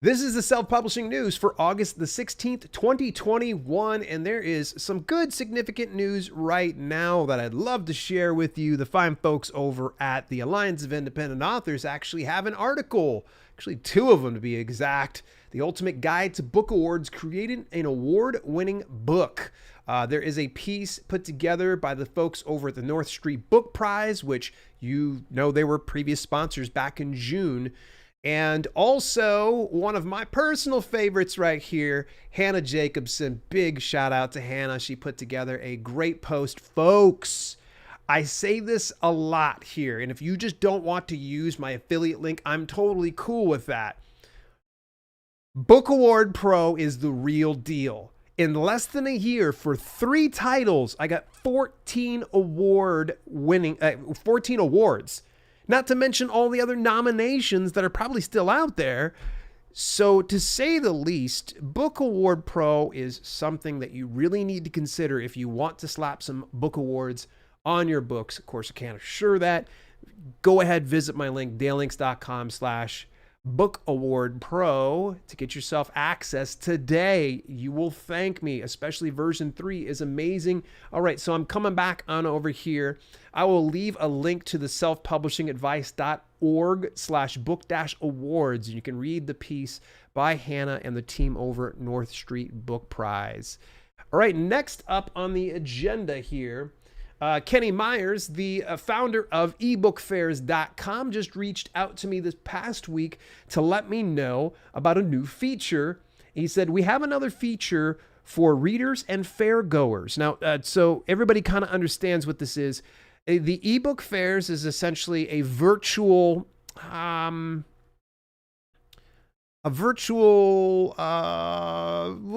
This is the self-publishing news for August the 16th, 2021, and there is some good significant news right now that I'd love to share with you. The fine folks over at the Alliance of Independent Authors actually have an article, actually two of them to be exact, The Ultimate Guide to Book Awards, creating an award-winning book. There is a piece put together by the folks over at the North Street Book Prize, which you know they were previous sponsors back in June. And also one of my personal favorites right here, Hannah Jacobson. Big shout out to Hannah. She put together a great post. Folks, I say this a lot here, and if you just don't want to use my affiliate link, I'm totally cool with that. Book Award Pro is the real deal. In less than a year, for 3 titles, I got 14 awards. Not to mention all the other nominations that are probably still out there. So to say the least, Book Award Pro is something that you really need to consider if you want to slap some book awards on your books. Of course, I can't assure that. Go ahead, visit my link, dalelinks.com/Book Award Pro to get yourself access today. You will thank me, especially version 3 is amazing. All right, so I'm coming back on over here. I will leave a link to the selfpublishingadvice.org/book-awards, and you can read the piece by Hannah and the team over at North Street Book Prize. All right, next up on the agenda here, Kenny Myers, the founder of eBookFairs.com, just reached out to me this past week to let me know about a new feature. He said, we have another feature for readers and fair goers. Now, so everybody kind of understands what this is. The eBook Fairs is essentially a virtual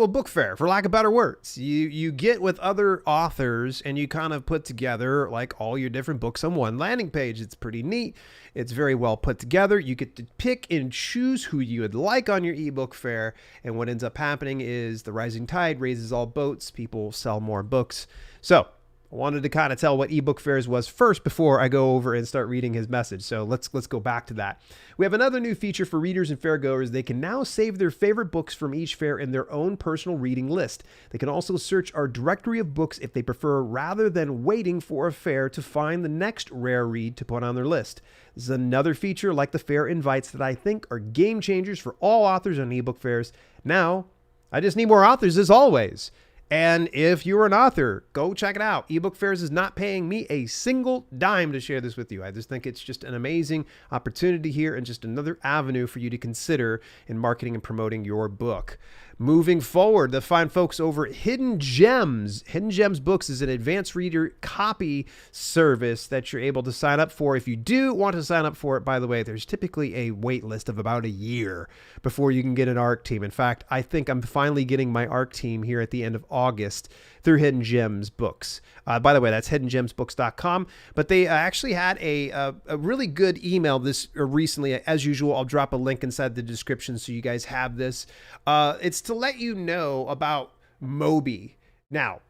book fair, for lack of better words. You get with other authors and you kind of put together like all your different books on one landing page. It's pretty neat. It's very well put together. You get to pick and choose who you would like on your ebook fair. And what ends up happening is the rising tide raises all boats. People sell more books. So I wanted to kind of tell what eBookFairs was first before I go over and start reading his message. So let's go back to that. We have another new feature for readers and fairgoers. They can now save their favorite books from each fair in their own personal reading list. They can also search our directory of books if they prefer, rather than waiting for a fair to find the next rare read to put on their list. This is another feature like the fair invites that I think are game changers for all authors on eBookFairs. Now, I just need more authors as always. And if you're an author, go check it out. eBookFairs is not paying me a single dime to share this with you. I just think it's just an amazing opportunity here and just another avenue for you to consider in marketing and promoting your book. Moving forward, the fine folks over at Hidden Gems. Hidden Gems Books is an advanced reader copy service that you're able to sign up for. If you do want to sign up for it, by the way, there's typically a wait list of about a year before you can get an ARC team. In fact, I think I'm finally getting my ARC team here at the end of August through Hidden Gems Books. By the way, that's hiddengemsbooks.com. But they actually had a really good email this recently. As usual, I'll drop a link inside the description so you guys have this. It's to let you know about MOBI. Now,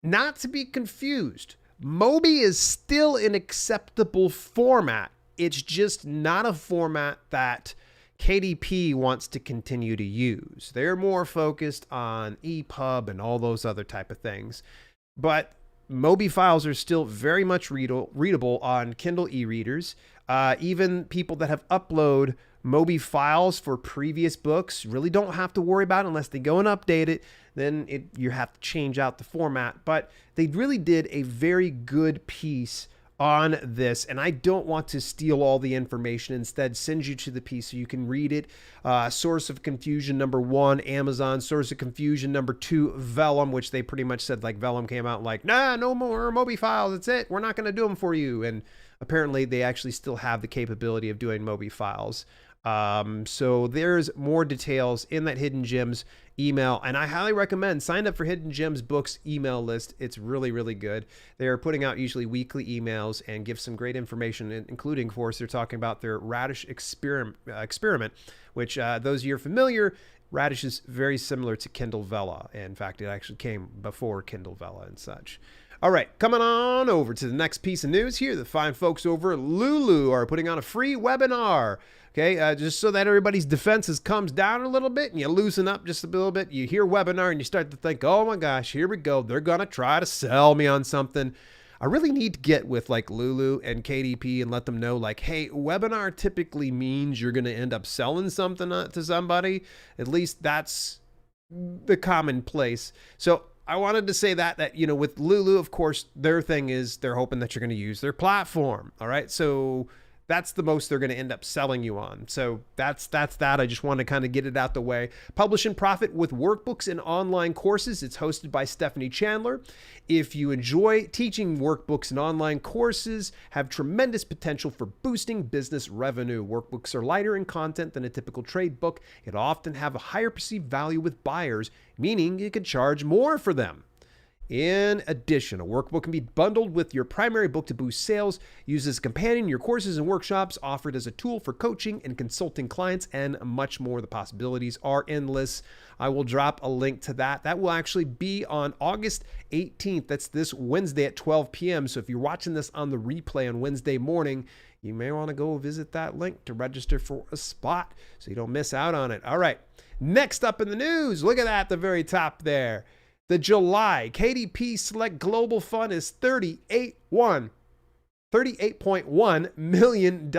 not to be confused, MOBI is still an acceptable format. It's just not a format that KDP wants to continue to use. They're more focused on EPUB and all those other type of things. But MOBI files are still very much readable on Kindle e-readers. Even people that have uploaded MOBI files for previous books really don't have to worry about it unless they go and update it. Then you have to change out the format. But they really did a very good piece on this, and I don't want to steal all the information. Instead, send you to the piece so you can read it. Source of confusion number 1, Amazon. Source of confusion number 2, Vellum, which they pretty much said like Vellum came out like, nah, no more MOBI files. That's it. We're not going to do them for you. And apparently they actually still have the capability of doing MOBI files. So there's more details in that Hidden Gems email, and I highly recommend sign up for Hidden Gems Books email list. It's really, really good. They're putting out usually weekly emails and give some great information, including, of course, they're talking about their Radish experiment, which those of you are familiar, Radish is very similar to Kindle Vella. In fact, it actually came before Kindle Vella and such. All right, coming on over to the next piece of news here. The fine folks over at Lulu are putting on a free webinar Okay, just so that everybody's defenses comes down a little bit and you loosen up just a little bit. You hear webinar and you start to think, oh my gosh, here we go. They're going to try to sell me on something. I really need to get with like Lulu and KDP and let them know like, hey, webinar typically means you're going to end up selling something to somebody. At least that's the commonplace. So I wanted to say that, you know, with Lulu, of course, their thing is they're hoping that you're going to use their platform. All right. So that's the most they're going to end up selling you on. So that's that. I just want to kind of get it out the way. Publish and Profit with Workbooks and Online Courses. It's hosted by Stephanie Chandler. If you enjoy teaching workbooks and online courses, have tremendous potential for boosting business revenue. Workbooks are lighter in content than a typical trade book. It often have a higher perceived value with buyers, meaning you can charge more for them. In addition, a workbook can be bundled with your primary book to boost sales, used as a companion in your courses and workshops, offered as a tool for coaching and consulting clients, and much more. The possibilities are endless. I will drop a link to that. That will actually be on August 18th. That's this Wednesday at 12 p.m. So if you're watching this on the replay on Wednesday morning, you may want to go visit that link to register for a spot so you don't miss out on it. All right. Next up in the news, look at that at the very top there. The July KDP Select Global Fund is $38.1 million.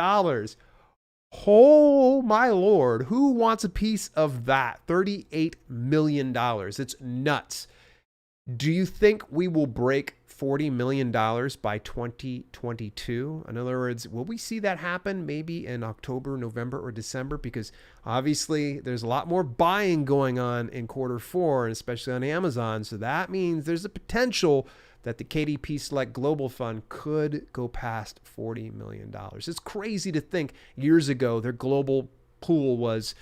Oh my Lord, who wants a piece of that? $38 million. It's nuts. Do you think we will break $40 million by 2022? In other words, will we see that happen maybe in October, November, or December? Because obviously there's a lot more buying going on in Q4, and especially on Amazon. So that means there's a potential that the KDP Select Global Fund could go past $40 million. It's crazy to think years ago their global pool was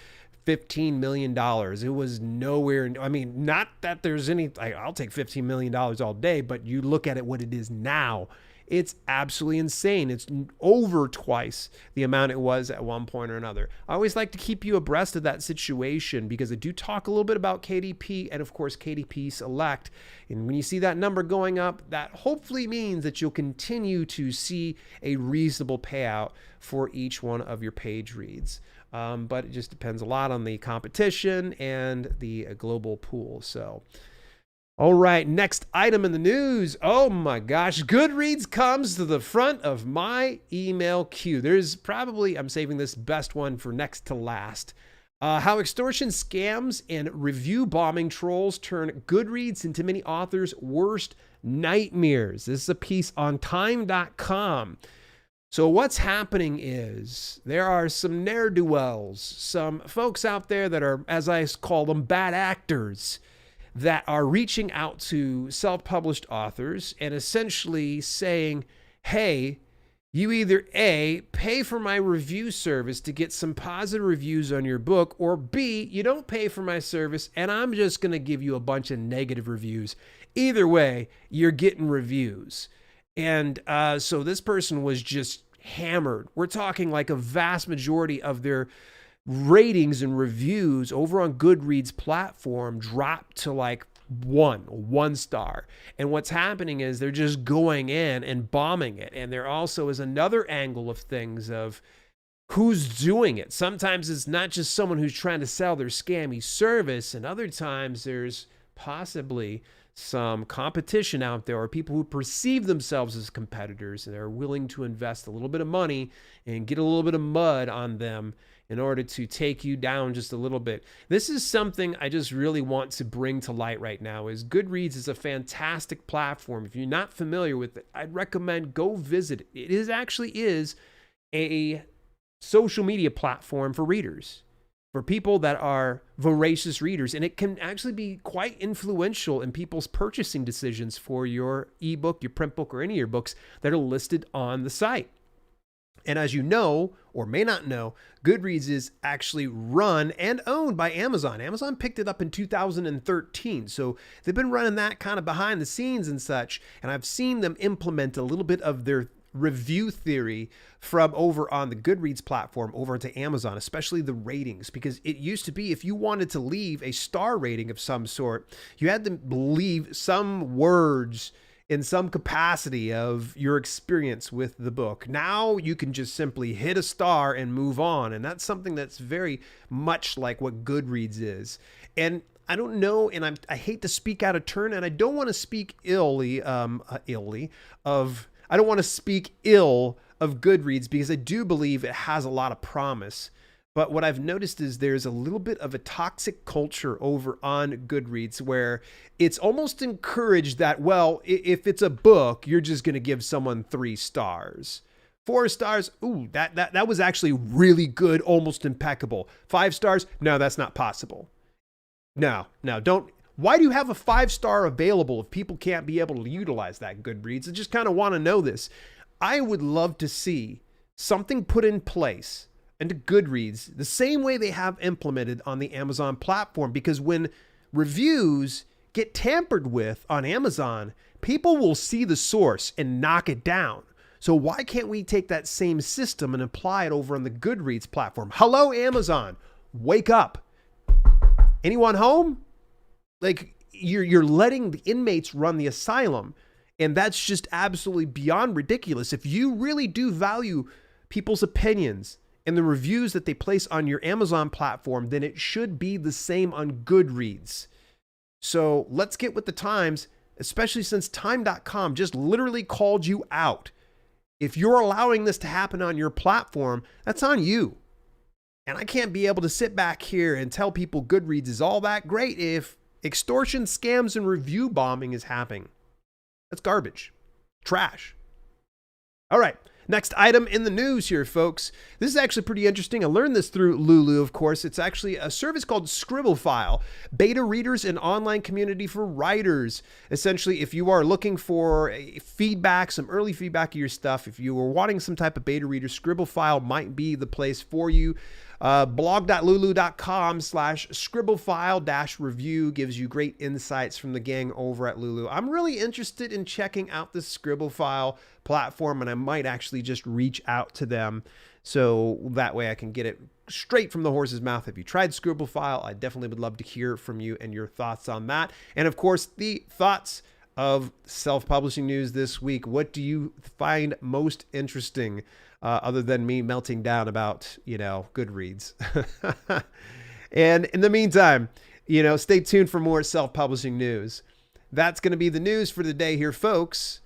$15 million. It was nowhere. I mean, not that there's any, I'll take $15 million all day, but you look at it, what it is now, it's absolutely insane. It's over twice the amount it was at one point or another. I always like to keep you abreast of that situation because I do talk a little bit about KDP and of course KDP Select. And when you see that number going up, that hopefully means that you'll continue to see a reasonable payout for each one of your page reads. But it just depends a lot on the competition and the global pool. So, all right, next item in the news. Oh my gosh, Goodreads comes to the front of my email queue. There's probably, I'm saving this best one for next to last. How extortion scams and review bombing trolls turn Goodreads into many authors' worst nightmares. This is a piece on time.com. So what's happening is there are some ne'er-do-wells, some folks out there that are, as I call them, bad actors that are reaching out to self-published authors and essentially saying, hey, you either A, pay for my review service to get some positive reviews on your book, or B, you don't pay for my service and I'm just going to give you a bunch of negative reviews. Either way, you're getting reviews. And so this person was just hammered. We're talking like a vast majority of their ratings and reviews over on Goodreads platform dropped to like one star. And what's happening is they're just going in and bombing it. And there also is another angle of things of who's doing it. Sometimes it's not just someone who's trying to sell their scammy service, and other times there's possibly some competition out there or people who perceive themselves as competitors and are willing to invest a little bit of money and get a little bit of mud on them in order to take you down just a little bit. This is something I just really want to bring to light right now is Goodreads is a fantastic platform. If you're not familiar with it, I'd recommend go visit it. It is a social media platform for readers, for people that are voracious readers, and it can actually be quite influential in people's purchasing decisions for your ebook, your print book, or any of your books that are listed on the site. And as you know, or may not know, Goodreads is actually run and owned by Amazon. Amazon picked it up in 2013. So they've been running that kind of behind the scenes and such. And I've seen them implement a little bit of their review theory from over on the Goodreads platform over to Amazon, especially the ratings, because it used to be if you wanted to leave a star rating of some sort, you had to leave some words in some capacity of your experience with the book. Now you can just simply hit a star and move on. And that's something that's very much like what Goodreads is. And I don't know, and I hate to speak out of turn, and I don't want to speak ill of Goodreads, because I do believe it has a lot of promise. But what I've noticed is there's a little bit of a toxic culture over on Goodreads where it's almost encouraged that, well, if it's a book, you're just going to give someone 3 stars. 4 stars, ooh, that was actually really good, almost impeccable. 5 stars, no, that's not possible. No, don't. Why do you have a 5-star available if people can't be able to utilize that Goodreads? I just kind of want to know this. I would love to see something put in place into Goodreads the same way they have implemented on the Amazon platform, because when reviews get tampered with on Amazon, people will see the source and knock it down. So why can't we take that same system and apply it over on the Goodreads platform? Hello, Amazon, wake up. Anyone home? Like, you're letting the inmates run the asylum, and that's just absolutely beyond ridiculous. If you really do value people's opinions and the reviews that they place on your Amazon platform, then it should be the same on Goodreads. So let's get with the times, especially since Time.com just literally called you out. If you're allowing this to happen on your platform, that's on you. And I can't be able to sit back here and tell people Goodreads is all that great if extortion, scams, and review bombing is happening. That's garbage. Trash. All right. Next item in the news here, folks. This is actually pretty interesting. I learned this through Lulu, of course. It's actually a service called Scribophile, beta readers and online community for writers. Essentially, if you are looking for feedback, some early feedback of your stuff, if you are wanting some type of beta reader, Scribophile might be the place for you. blog.lulu.com/scribophile-review gives you great insights from the gang over at Lulu. I'm really interested in checking out the Scribophile platform, and I might actually just reach out to them so that way I can get it straight from the horse's mouth. If you tried Scribophile, I definitely would love to hear from you and your thoughts on that. And of course, the thoughts of self-publishing news this week. What do you find most interesting? Other than me melting down about, Goodreads. And in the meantime, stay tuned for more self-publishing news. That's going to be the news for the day here, folks.